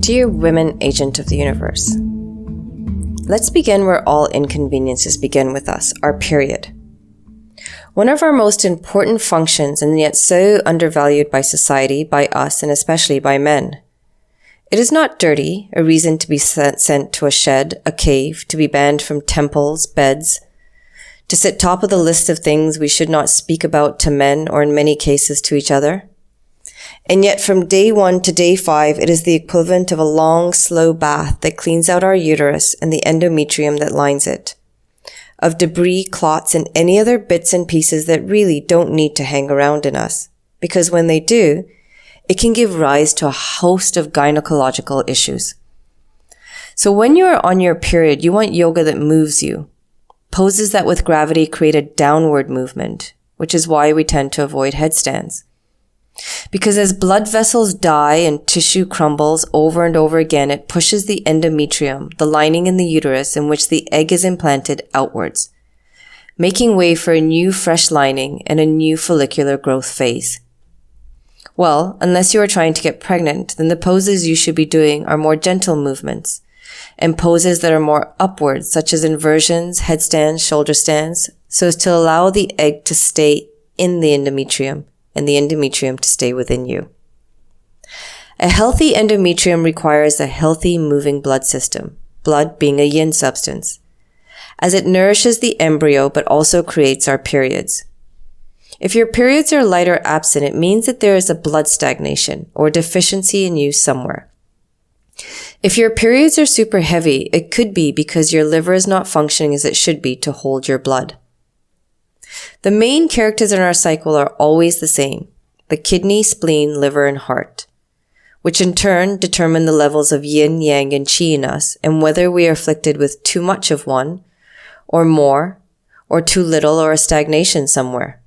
Dear women agent of the universe, let's begin where all inconveniences begin with us, our period. One of our most important functions, and yet so undervalued by society, by us, and especially by men. It is not dirty, a reason to be sent to a shed, a cave, to be banned from temples, beds, to sit top of the list of things we should not speak about to men or in many cases to each other. And yet from day 1 to day 5, it is the equivalent of a long, slow bath that cleans out our uterus and the endometrium that lines it, of debris, clots, and any other bits and pieces that really don't need to hang around in us. Because when they do, it can give rise to a host of gynecological issues. So when you are on your period, you want yoga that moves you. Poses that with gravity create a downward movement, which is why we tend to avoid headstands. Because as blood vessels die and tissue crumbles over and over again, it pushes the endometrium, the lining in the uterus in which the egg is implanted, outwards, making way for a new fresh lining and a new follicular growth phase. Well, unless you are trying to get pregnant, then the poses you should be doing are more gentle movements, and poses that are more upwards, such as inversions, headstands, shoulder stands, so as to allow the egg to stay in the endometrium and the endometrium to stay within you. A healthy endometrium requires a healthy moving blood system, blood being a yin substance, as it nourishes the embryo but also creates our periods. If your periods are light or absent, it means that there is a blood stagnation or deficiency in you somewhere. If your periods are super heavy, it could be because your liver is not functioning as it should be to hold your blood. The main characters in our cycle are always the same: the kidney, spleen, liver, and heart, which in turn determine the levels of yin, yang, and qi in us, and whether we are afflicted with too much of one, or more, or too little, or a stagnation somewhere.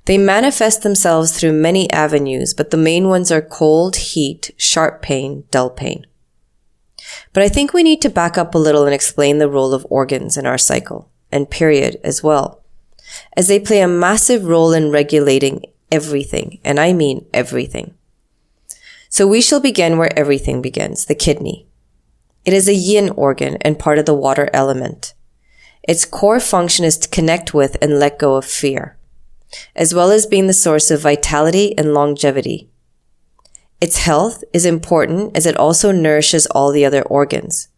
They manifest themselves through many avenues, but the main ones are cold, heat, sharp pain, dull pain. But I think we need to back up a little and explain the role of organs in our cycle, and period as well, as they play a massive role in regulating everything, and I mean everything. So we shall begin where everything begins, the kidney. It is a yin organ and part of the water element. Its core function is to connect with and let go of fear, as well as being the source of vitality and longevity. Its health is important as it also nourishes all the other organs,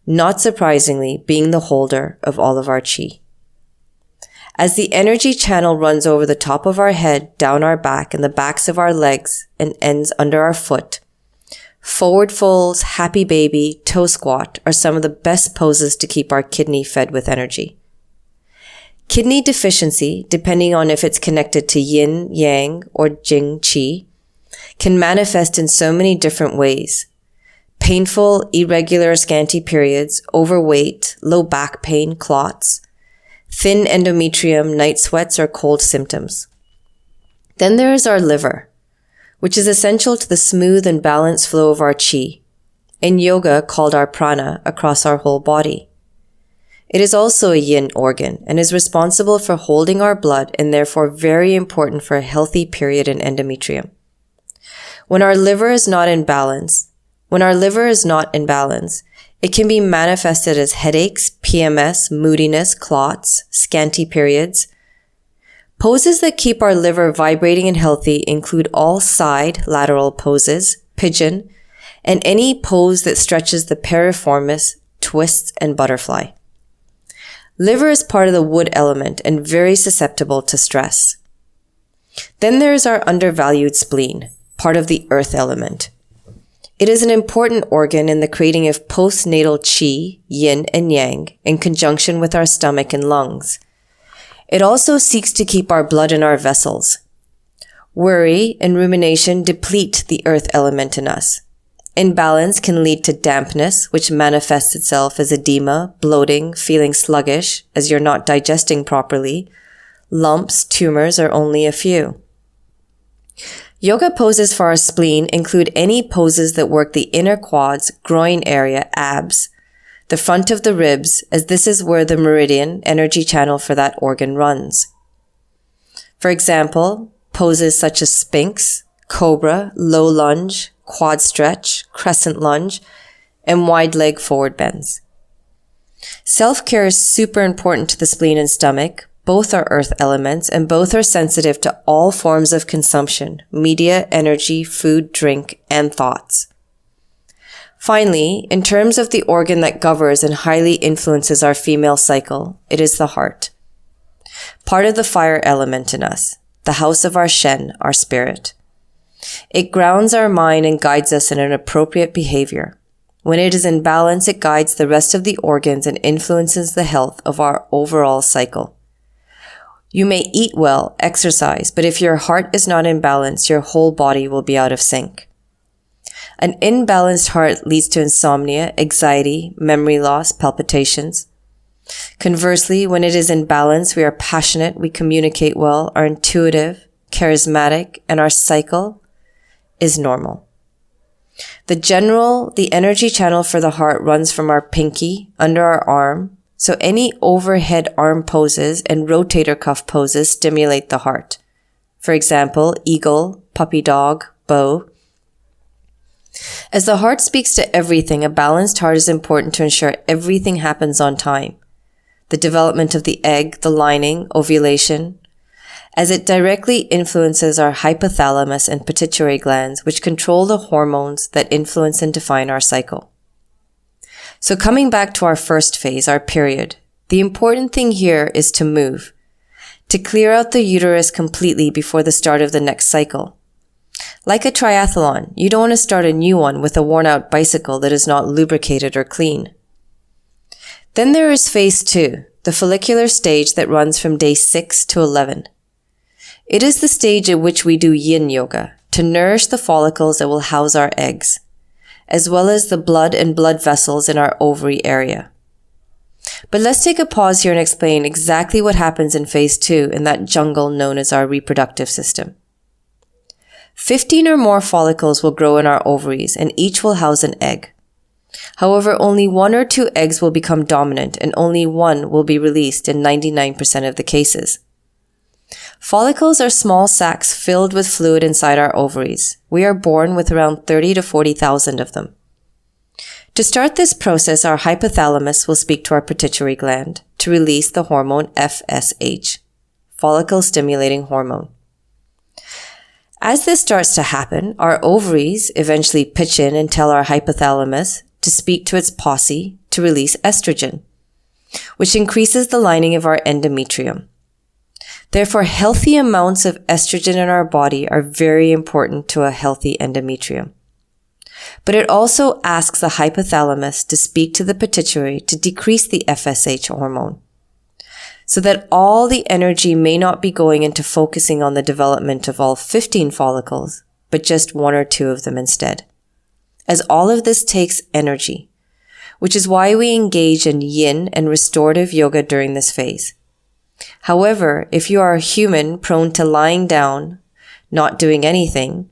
not surprisingly being the holder of all of our qi. As the energy channel runs over the top of our head, down our back, and the backs of our legs, and ends under our foot, forward folds, happy baby, toe squat are some of the best poses to keep our kidney fed with energy. Kidney deficiency, depending on if it's connected to yin, yang, or jing, qi, can manifest in so many different ways. Painful, irregular, scanty periods, overweight, low back pain, clots, thin endometrium, night sweats, or cold symptoms. Then there is our liver, which is essential to the smooth and balanced flow of our qi, in yoga called our prana, across our whole body. It is also a yin organ and is responsible for holding our blood and therefore very important for a healthy period and endometrium. When our liver is not in balance, it can be manifested as headaches, PMS, moodiness, clots, scanty periods. Poses that keep our liver vibrating and healthy include all side lateral poses, pigeon, and any pose that stretches the piriformis, twists, and butterfly. Liver is part of the wood element and very susceptible to stress. Then there is our undervalued spleen, part of the earth element. It is an important organ in the creating of postnatal qi, yin and yang, in conjunction with our stomach and lungs. It also seeks to keep our blood in our vessels. Worry and rumination deplete the earth element in us. Imbalance can lead to dampness, which manifests itself as edema, bloating, feeling sluggish as you're not digesting properly. Lumps, tumors are only a few. Yoga poses for our spleen include any poses that work the inner quads, groin area, abs, the front of the ribs, as this is where the meridian, energy channel for that organ runs. For example, poses such as Sphinx, Cobra, Low Lunge, quad stretch, crescent lunge, and wide leg forward bends. Self-care is super important to the spleen and stomach. Both are earth elements and both are sensitive to all forms of consumption, media, energy, food, drink, and thoughts. Finally, in terms of the organ that governs and highly influences our female cycle, it is the heart. Part of the fire element in us, the house of our Shen, our spirit. It grounds our mind and guides us in an appropriate behavior. When it is in balance, it guides the rest of the organs and influences the health of our overall cycle. You may eat well, exercise, but if your heart is not in balance, your whole body will be out of sync. An imbalanced heart leads to insomnia, anxiety, memory loss, palpitations. Conversely, when it is in balance, we are passionate, we communicate well, are intuitive, charismatic, and our cycle is normal. The energy channel for the heart runs from our pinky, under our arm, so any overhead arm poses and rotator cuff poses stimulate the heart. For example, eagle, puppy dog, bow. As the heart speaks to everything, a balanced heart is important to ensure everything happens on time. The development of the egg, the lining, ovulation, as it directly influences our hypothalamus and pituitary glands, which control the hormones that influence and define our cycle. So coming back to our first phase, our period, the important thing here is to move, to clear out the uterus completely before the start of the next cycle. Like a triathlon, you don't want to start a new one with a worn-out bicycle that is not lubricated or clean. Then there is phase 2, the follicular stage that runs from day 6 to 11. It is the stage at which we do yin yoga to nourish the follicles that will house our eggs, as well as the blood and blood vessels in our ovary area. But let's take a pause here and explain exactly what happens in phase 2 in that jungle known as our reproductive system. 15 or more follicles will grow in our ovaries and each will house an egg. However, only 1 or 2 eggs will become dominant and only 1 will be released in 99% of the cases. Follicles are small sacs filled with fluid inside our ovaries. We are born with around 30 to 40,000 of them. To start this process, our hypothalamus will speak to our pituitary gland to release the hormone FSH, follicle stimulating hormone. As this starts to happen, our ovaries eventually pitch in and tell our hypothalamus to speak to its posse to release estrogen, which increases the lining of our endometrium. Therefore, healthy amounts of estrogen in our body are very important to a healthy endometrium. But it also asks the hypothalamus to speak to the pituitary to decrease the FSH hormone, so that all the energy may not be going into focusing on the development of all 15 follicles, but just 1 or 2 of them instead. As all of this takes energy, which is why we engage in yin and restorative yoga during this phase. However, if you are a human prone to lying down, not doing anything,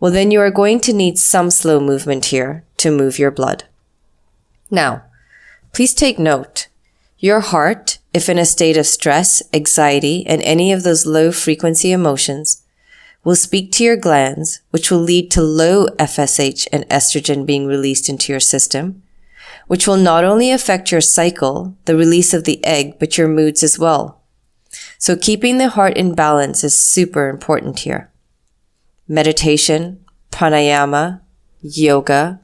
well then you are going to need some slow movement here to move your blood. Now, please take note. Your heart, if in a state of stress, anxiety, and any of those low frequency emotions, will speak to your glands, which will lead to low FSH and estrogen being released into your system, which will not only affect your cycle, the release of the egg, but your moods as well. So keeping the heart in balance is super important here. Meditation, pranayama, yoga,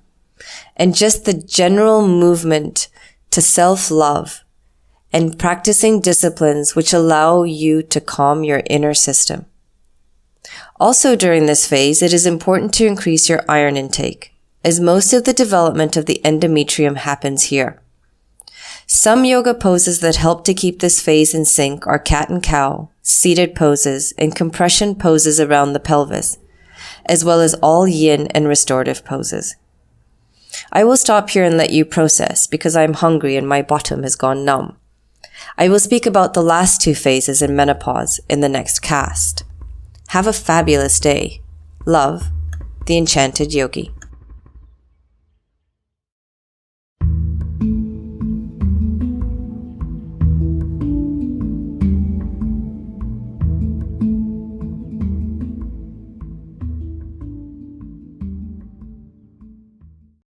and just the general movement to self-love and practicing disciplines which allow you to calm your inner system. Also during this phase, it is important to increase your iron intake, as most of the development of the endometrium happens here. Some yoga poses that help to keep this phase in sync are cat and cow, seated poses, and compression poses around the pelvis, as well as all yin and restorative poses. I will stop here and let you process because I'm hungry and my bottom has gone numb. I will speak about the last 2 phases in menopause in the next cast. Have a fabulous day. Love, the Enchanted Yogi.